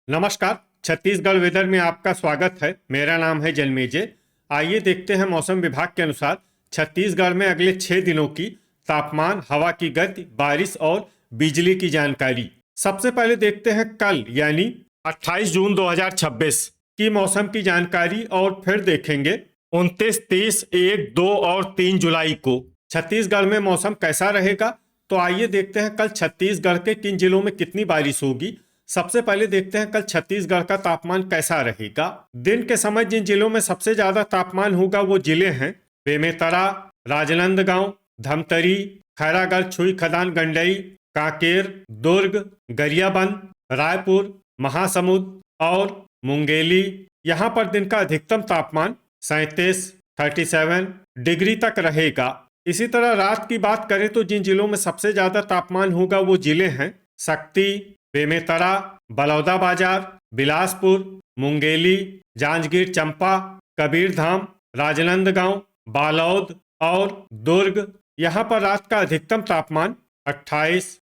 नमस्कार। छत्तीसगढ़ वेदर में आपका स्वागत है। मेरा नाम है जन्मेजय। आइए देखते हैं मौसम विभाग के अनुसार छत्तीसगढ़ में अगले 6 दिनों की तापमान, हवा की गति, बारिश और बिजली की जानकारी। सबसे पहले देखते हैं कल यानी 28 जून 2026 की मौसम की जानकारी और फिर देखेंगे 29, 30, 1, 2 और 3 जुलाई को छत्तीसगढ़ में मौसम कैसा रहेगा। तो आइए देखते हैं कल छत्तीसगढ़ के किन जिलों में कितनी बारिश होगी। सबसे पहले देखते हैं कल छत्तीसगढ़ का तापमान कैसा रहेगा। दिन के समय जिन जिलों में सबसे ज्यादा तापमान होगा वो जिले हैं बेमेतरा, राजनांदगांव, धमतरी, खैरागढ़, छुई खदान, गंडई, कांकेर, दुर्ग, गरियाबंद, रायपुर, महासमुंद और मुंगेली। यहाँ पर दिन का अधिकतम तापमान 37 डिग्री तक रहेगा। इसी तरह रात की बात करें तो जिन जिलों में सबसे ज्यादा तापमान होगा वो जिले हैं शक्ति, बेमेतरा, बलौदाबाजार, बिलासपुर, मुंगेली, जांजगीर चांपा, कबीरधाम, राजनांदगांव, बालोद और दुर्ग। यहाँ पर रात का अधिकतम तापमान 28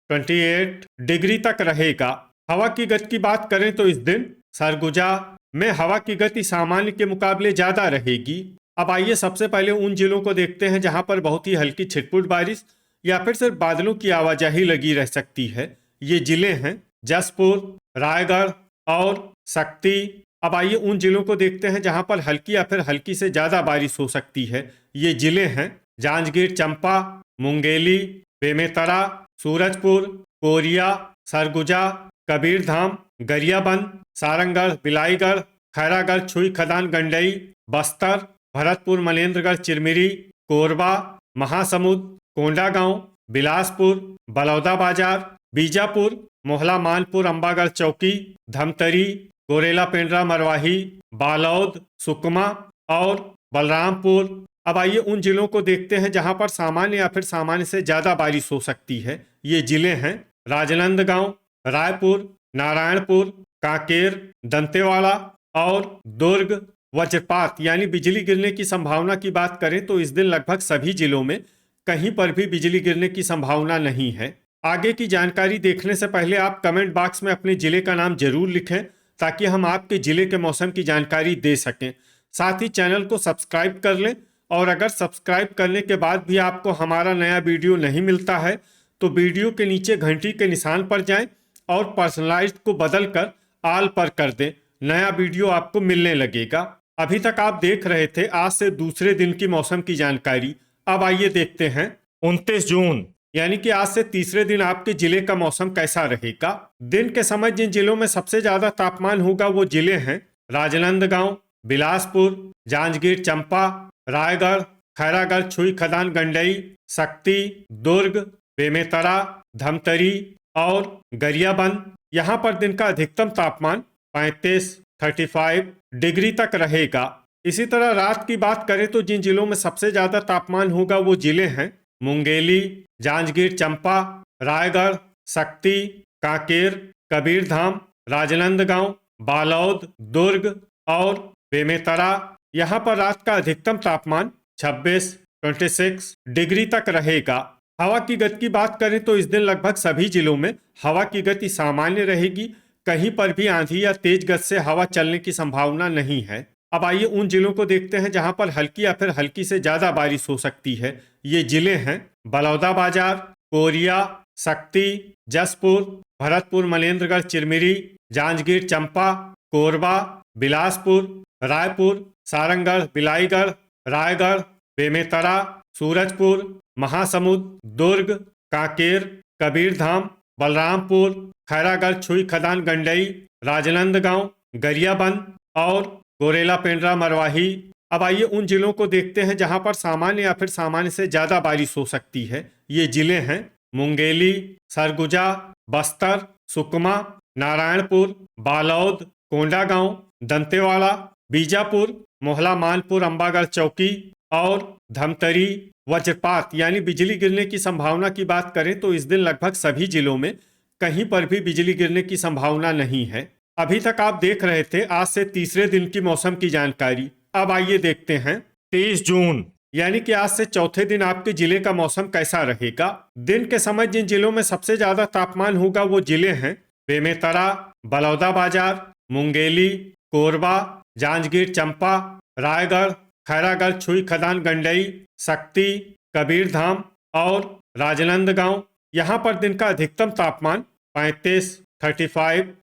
डिग्री तक रहेगा। हवा की गति की बात करें तो इस दिन सरगुजा में हवा की गति सामान्य के मुकाबले ज्यादा रहेगी। अब आइए सबसे पहले उन जिलों को देखते हैं जहां पर बहुत ही हल्की छिटपुट बारिश या फिर सिर्फ बादलों की आवाजाही लगी रह सकती है। ये जिले हैं जसपुर, रायगढ़ और शक्ति। अब आइए उन जिलों को देखते हैं जहां पर हल्की या फिर हल्की से ज्यादा बारिश हो सकती है। ये जिले हैं जांजगीर चांपा, मुंगेली, बेमेतरा, सूरजपुर, कोरिया, सरगुजा, कबीरधाम, गरियाबंद, सारंगढ़, बिलाईगढ़, खैरागढ़, छुई खदान, गंडई, बस्तर, भरतपुर, मनेन्द्रगढ़, चिरमिरी, कोरबा, महासमुंद, कोंडागांव, बिलासपुर, बलौदाबाजार, बीजापुर, मोहला, मानपुर, अंबागढ़ चौकी, धमतरी, गोरेला, पेंड्रा, मरवाही, बालोद, सुकमा और बलरामपुर। अब आइए उन जिलों को देखते हैं जहां पर सामान्य या फिर सामान्य से ज्यादा बारिश हो सकती है। ये जिले हैं राजनांदगांव, रायपुर, नारायणपुर, कांकेर, दंतेवाड़ा और दुर्ग। वज्रपात यानी बिजली गिरने की संभावना की बात करें तो इस दिन लगभग सभी जिलों में कहीं पर भी बिजली गिरने की संभावना नहीं है। आगे की जानकारी देखने से पहले आप कमेंट बॉक्स में अपने जिले का नाम जरूर लिखें ताकि हम आपके जिले के मौसम की जानकारी दे सकें। साथ ही चैनल को सब्सक्राइब कर लें और अगर सब्सक्राइब करने के बाद भी आपको हमारा नया वीडियो नहीं मिलता है तो वीडियो के नीचे घंटी के निशान पर जाएं और पर्सनलाइज्ड को बदल कर ऑल पर कर दें। नया वीडियो आपको मिलने लगेगा। अभी तक आप देख रहे थे आज से दूसरे दिन की मौसम की जानकारी। अब आइए देखते हैं 29 जून यानी कि आज से तीसरे दिन आपके जिले का मौसम कैसा रहेगा। दिन के समय जिन जिलों में सबसे ज्यादा तापमान होगा वो जिले हैं राजनांदगांव, बिलासपुर, जांजगीर चांपा, रायगढ़, खैरागढ़, छुई खदान, गंडई, शक्ति, दुर्ग, बेमेतरा, धमतरी और गरियाबंद। यहाँ पर दिन का अधिकतम तापमान 35 डिग्री तक रहेगा। इसी तरह रात की बात करें तो जिन जिलों में सबसे ज्यादा तापमान होगा वो जिले हैं मुंगेली, जांजगीर चांपा, रायगढ़, शक्ति, कांकेर, कबीरधाम, राजनांदगांव, बालोद, दुर्ग और बेमेतरा। यहाँ पर रात का अधिकतम तापमान 26 डिग्री तक रहेगा। हवा की गति की बात करें तो इस दिन लगभग सभी जिलों में हवा की गति सामान्य रहेगी। कहीं पर भी आंधी या तेज गति से हवा चलने की संभावना नहीं है। अब आइए उन जिलों को देखते हैं जहां पर हल्की या फिर हल्की से ज्यादा बारिश हो सकती है। ये जिले हैं बलौदाबाजार, कोरिया, शक्ति, जसपुर, भरतपुर, मनेन्द्रगढ़, चिरमिरी, जांजगीर चांपा, कोरबा, बिलासपुर, रायपुर, सारंगढ़, बिलाईगढ़, रायगढ़, बेमेतरा, सूरजपुर, महासमुंद, दुर्ग, कांकेर, कबीरधाम, बलरामपुर, खैरागढ़, छुई खदान, गंडई, राजनांदगांव, गरियाबंद और गोरेला, पेंड्रा, मरवाही। अब आइए उन जिलों को देखते हैं जहां पर सामान्य या फिर सामान्य से ज्यादा बारिश हो सकती है। ये जिले हैं मुंगेली, सरगुजा, बस्तर, सुकमा, नारायणपुर, बालोद, कोंडागांव, दंतेवाड़ा, बीजापुर, मोहला, मानपुर, अंबागढ़ चौकी और धमतरी। वज्रपात यानी बिजली गिरने की संभावना की बात करें तो इस दिन लगभग सभी जिलों में कहीं पर भी बिजली गिरने की संभावना नहीं है। अभी तक आप देख रहे थे आज से तीसरे दिन की मौसम की जानकारी। अब आइए देखते हैं 23 जून यानी कि आज से चौथे दिन आपके जिले का मौसम कैसा रहेगा। दिन के समय जिन जिलों में सबसे ज्यादा तापमान होगा वो जिले हैं बेमेतरा, बलौदाबाजार, मुंगेली, कोरबा, जांजगीर चांपा, रायगढ़, खैरागढ़ छुई खदान गंडई, शक्ति, कबीरधाम और राजनांदगांव। यहाँ पर दिन का अधिकतम तापमान 35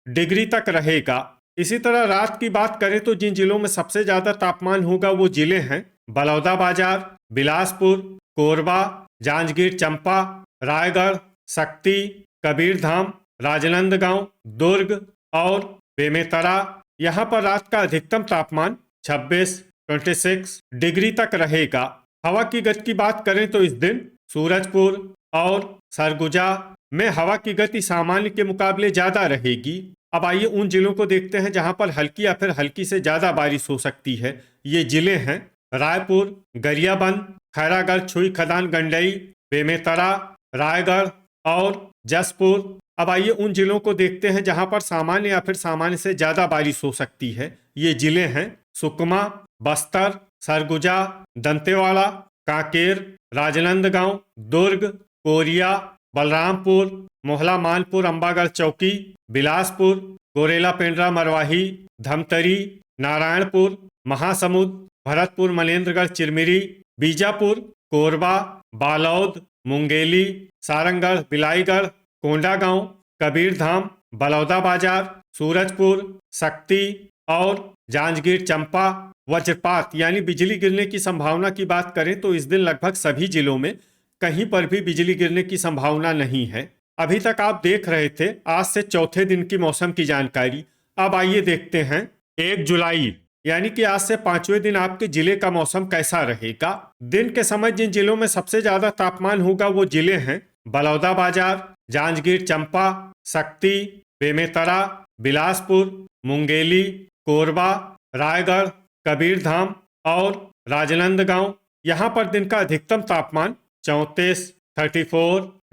डिग्री तक रहेगा। इसी तरह रात की बात करें तो जिन जिलों में सबसे ज्यादा तापमान होगा वो जिले हैं बलौदाबाजार, बिलासपुर, कोरबा, जांजगीर चांपा, रायगढ़, शक्ति, कबीरधाम, राजनांदगांव, दुर्ग और बेमेतरा। यहाँ पर रात का अधिकतम तापमान 26 डिग्री तक रहेगा। हवा की गति की बात करें तो इस दिन सूरजपुर और सरगुजा में हवा की गति सामान्य के मुकाबले ज्यादा रहेगी। अब आइए उन जिलों को देखते हैं जहां पर हल्की या फिर हल्की से ज्यादा बारिश हो सकती है। ये जिले हैं रायपुर, गरियाबंद, खैरागढ़ छुई खदान गंडई, बेमेतरा, रायगढ़ और जसपुर। अब आइए उन जिलों को देखते हैं जहां पर सामान्य या फिर सामान्य से ज्यादा बारिश हो सकती है। ये जिले हैं सुकमा, बस्तर, सरगुजा, दंतेवाड़ा, कांकेर, राजनांदगांव, दुर्ग, कोरिया, बलरामपुर, मोहला मानपुर, अंबागढ़ चौकी, बिलासपुर, गोरेला पेंड्रा मरवाही, धमतरी, नारायणपुर, महासमुंद, भरतपुर, मनेन्द्रगढ़ चिरमिरी, बीजापुर, कोरबा, बालौद, मुंगेली, सारंगढ़, बिलाईगढ़, कोंडागांव, कबीरधाम, बलौदाबाजार, सूरजपुर, शक्ति और जांजगीर चांपा। वज्रपात यानी बिजली गिरने की संभावना की बात करें तो इस दिन लगभग सभी जिलों में कहीं पर भी बिजली गिरने की संभावना नहीं है। अभी तक आप देख रहे थे आज से चौथे दिन की मौसम की जानकारी। अब आइए देखते हैं 1 जुलाई यानी कि आज से 5वें दिन आपके जिले का मौसम कैसा रहेगा। दिन के समय जिन जिलों में सबसे ज्यादा तापमान होगा वो जिले हैं बलौदाबाजार, जांजगीर चांपा, शक्ति, बेमेतरा, बिलासपुर, मुंगेली, कोरबा, रायगढ़, कबीरधाम और राजनांदगांव। यहाँ पर दिन का अधिकतम तापमान 34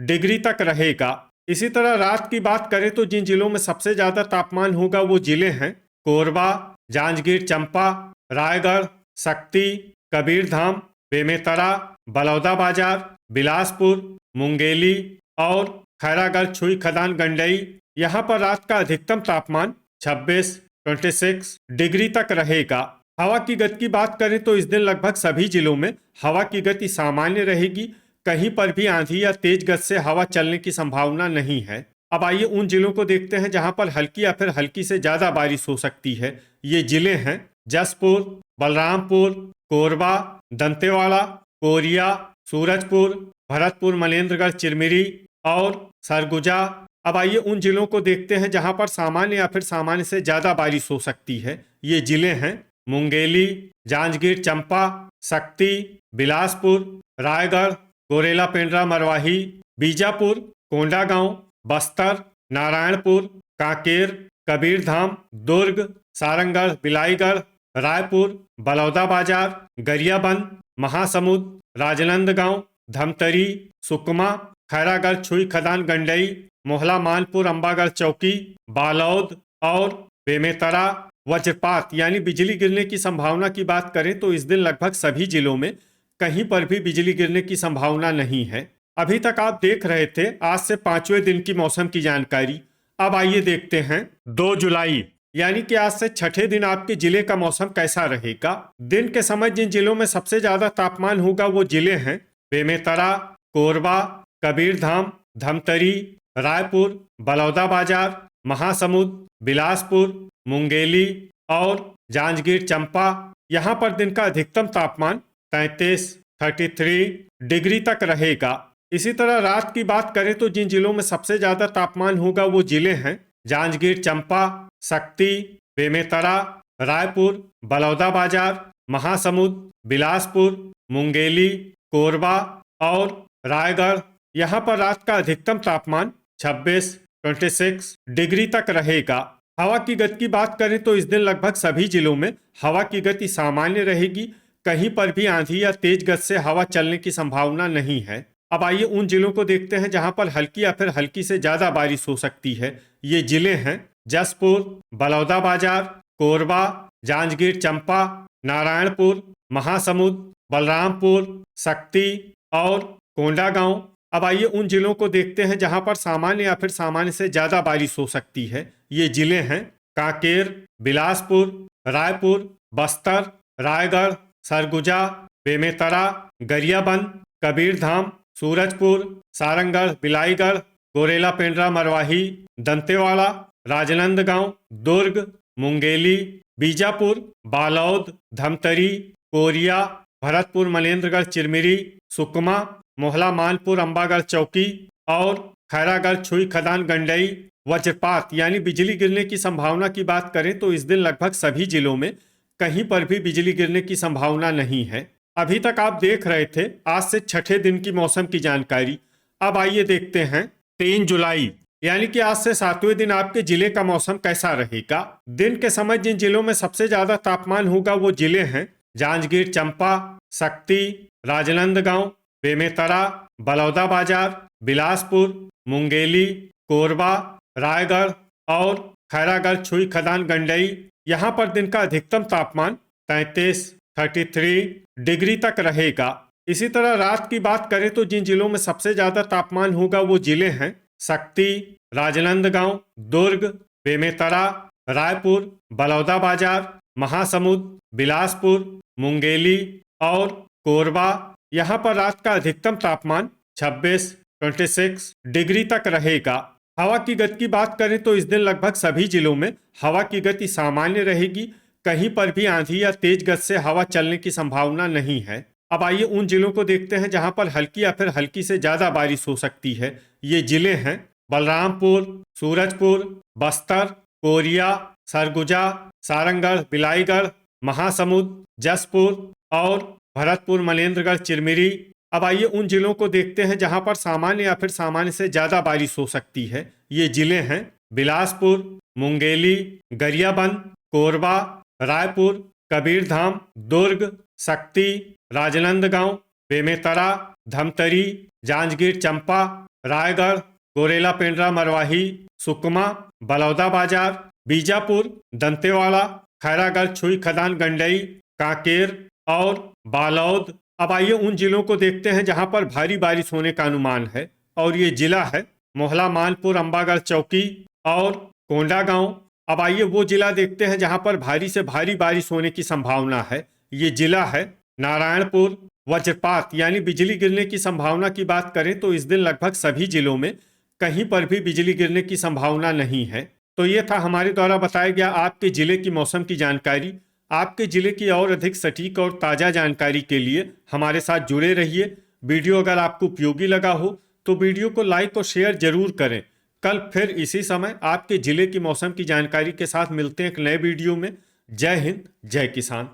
डिग्री तक रहेगा। इसी तरह रात की बात करें तो जिन जिलों में सबसे ज्यादा तापमान होगा वो जिले हैं कोरबा, जांजगीर चांपा, रायगढ़, शक्ति, कबीरधाम, बेमेतरा, बलौदाबाजार, बिलासपुर, मुंगेली और खैरागढ़ छुई खदान गंडई। यहाँ पर रात का अधिकतम तापमान 26 डिग्री तक रहेगा। हवा की गति की बात करें तो इस दिन लगभग सभी जिलों में हवा की गति सामान्य रहेगी। कहीं पर भी आंधी या तेज गति से हवा चलने की संभावना नहीं है। अब आइए उन जिलों को देखते हैं जहां पर हल्की या फिर हल्की से ज्यादा बारिश हो सकती है। ये जिले हैं जसपुर, बलरामपुर, कोरबा, दंतेवाड़ा, कोरिया, सूरजपुर, भरतपुर, मनेन्द्रगढ़ चिरमिरी और सरगुजा। अब आइए उन जिलों को देखते हैं जहां पर सामान्य या फिर सामान्य से ज्यादा बारिश हो सकती है। ये जिले हैं मुंगेली, जांजगीर चांपा, शक्ति, बिलासपुर, रायगढ़, गोरेला पेंड्रा मरवाही, बीजापुर, कोंडागांव, बस्तर, नारायणपुर, कांकेर, कबीरधाम, दुर्ग, सारंगढ़, बिलाईगढ़, रायपुर, बलौदाबाजार, गरियाबंद, महासमुंद, राजनांदगांव, धमतरी, सुकमा, खैरागढ़ छुई खदान गंडई, मोहला मानपुर, अंबागढ़ चौकी, बालौद और बेमेतरा। वज्रपात यानी बिजली गिरने की संभावना की बात करें तो इस दिन लगभग सभी जिलों में कहीं पर भी बिजली गिरने की संभावना नहीं है। अभी तक आप देख रहे थे आज से 5वें दिन की मौसम की जानकारी। अब आइए देखते हैं 2 जुलाई यानी कि आज से छठे दिन आपके जिले का मौसम कैसा रहेगा। दिन के समय जिन जिलों में सबसे ज्यादा तापमान होगा वो जिले हैं बेमेतरा, कोरबा, कबीरधाम, धमतरी, रायपुर, बलौदाबाजार, महासमुंद, बिलासपुर, मुंगेली और जांजगीर चांपा। यहाँ पर दिन का अधिकतम तापमान 33 डिग्री तक रहेगा। इसी तरह रात की बात करें तो जिन जिलों में सबसे ज्यादा तापमान होगा वो जिले हैं जांजगीर चांपा, शक्ति, बेमेतरा, रायपुर, बलौदाबाजार, महासमुंद, बिलासपुर, मुंगेली, कोरबा और रायगढ़। यहाँ पर रात का अधिकतम तापमान 26 डिग्री तक रहेगा। हवा की गति की बात करें तो इस दिन लगभग सभी जिलों में हवा की गति सामान्य रहेगी। कहीं पर भी आंधी या तेज गति से हवा चलने की संभावना नहीं है। अब आइए उन जिलों को देखते हैं जहां पर हल्की या फिर हल्की से ज्यादा बारिश हो सकती है। ये जिले हैं जसपुर, बलौदाबाजार, कोरबा, जांजगीर चांपा, नारायणपुर, महासमुंद, बलरामपुर, शक्ति और कोंडागांव। अब आइए उन जिलों को देखते हैं जहां पर सामान्य या फिर सामान्य से ज्यादा बारिश हो सकती है। ये जिले हैं कांकेर, बिलासपुर, रायपुर, बस्तर, रायगढ़, सरगुजा, बेमेतरा, गरियाबंद, कबीरधाम, सूरजपुर, सारंगढ़, बिलाईगढ़, गोरेला पेंड्रा मरवाही, दंतेवाड़ा, राजनांदगांव, दुर्ग, मुंगेली, बीजापुर, बालोद, धमतरी, कोरिया, भरतपुर, मनेन्द्रगढ़, चिरमिरी, सुकमा, मोहला, मानपुर, अंबागढ़ चौकी और खैरागढ़, छुई, खदान, गंडई। वज्रपात यानी बिजली गिरने की संभावना की बात करें तो इस दिन लगभग सभी जिलों में कहीं पर भी बिजली गिरने की संभावना नहीं है। अभी तक आप देख रहे थे आज से छठे दिन की मौसम की जानकारी। अब आइए देखते हैं 3 जुलाई यानी कि आज से 7वें दिन आपके जिले का मौसम कैसा रहेगा। दिन के समय जिन जिलों में सबसे ज्यादा तापमान होगा वो जिले हैं जांजगीर, चंपा, शक्ति, राजनांदगांव, बेमेतरा, बलौदाबाजार, बिलासपुर, मुंगेली, कोरबा, रायगढ़ और खैरागढ़, छुई, खदान, गंडई। यहाँ पर दिन का अधिकतम तापमान 33 डिग्री तक रहेगा। इसी तरह रात की बात करें तो जिन जिलों में सबसे ज्यादा तापमान होगा वो जिले हैं शक्ति, राजनांदगांव, दुर्ग, बेमेतरा, रायपुर, बलौदाबाजार, महासमुंद, बिलासपुर, मुंगेली और कोरबा। यहाँ पर रात का अधिकतम तापमान 26 डिग्री तक रहेगा। हवा की गति की बात करें तो इस दिन लगभग सभी जिलों में हवा की गति सामान्य रहेगी। कहीं पर भी आंधी या तेज गति से हवा चलने की संभावना नहीं है। अब आइए उन जिलों को देखते हैं जहां पर हल्की या फिर हल्की से ज्यादा बारिश हो सकती है। ये जिले हैं बलरामपुर, सूरजपुर, बस्तर, कोरिया, सरगुजा, सारंगढ़, बिलाईगढ़, महासमुंद, जसपुर और भरतपुर, मनेन्द्रगढ़, चिरमिरी। अब आइए उन जिलों को देखते हैं जहां पर सामान्य या फिर सामान्य से ज्यादा बारिश हो सकती है। ये जिले हैं बिलासपुर, मुंगेली, गरियाबंद, कोरबा, रायपुर, कबीरधाम, दुर्ग, शक्ति, राजनांदगांव, बेमेतरा, धमतरी, जांजगीर, चंपा, रायगढ़, गोरेला पेंड्रा मरवाही, सुकमा, बलौदाबाजार, बीजापुर, दंतेवाड़ा, खैरागढ़, छुई, खदान, गंडई, कांकेर और बालोद। अब आइए उन जिलों को देखते हैं जहां पर भारी बारिश होने का अनुमान है और ये जिला है मोहला, मानपुर, अंबागढ़ चौकी और कोंडागांव। अब आइए वो जिला देखते हैं जहां पर भारी से भारी बारिश होने की संभावना है। ये जिला है नारायणपुर। वज्रपात यानी बिजली गिरने की संभावना की बात करें तो इस दिन लगभग सभी जिलों में कहीं पर भी बिजली गिरने की संभावना नहीं है। तो ये था हमारे द्वारा बताया गया आपके जिले की मौसम की जानकारी। आपके जिले की और अधिक सटीक और ताज़ा जानकारी के लिए हमारे साथ जुड़े रहिए। वीडियो अगर आपको उपयोगी लगा हो तो वीडियो को लाइक और शेयर जरूर करें। कल फिर इसी समय आपके जिले की मौसम की जानकारी के साथ मिलते हैं एक नए वीडियो में। जय हिंद, जय किसान।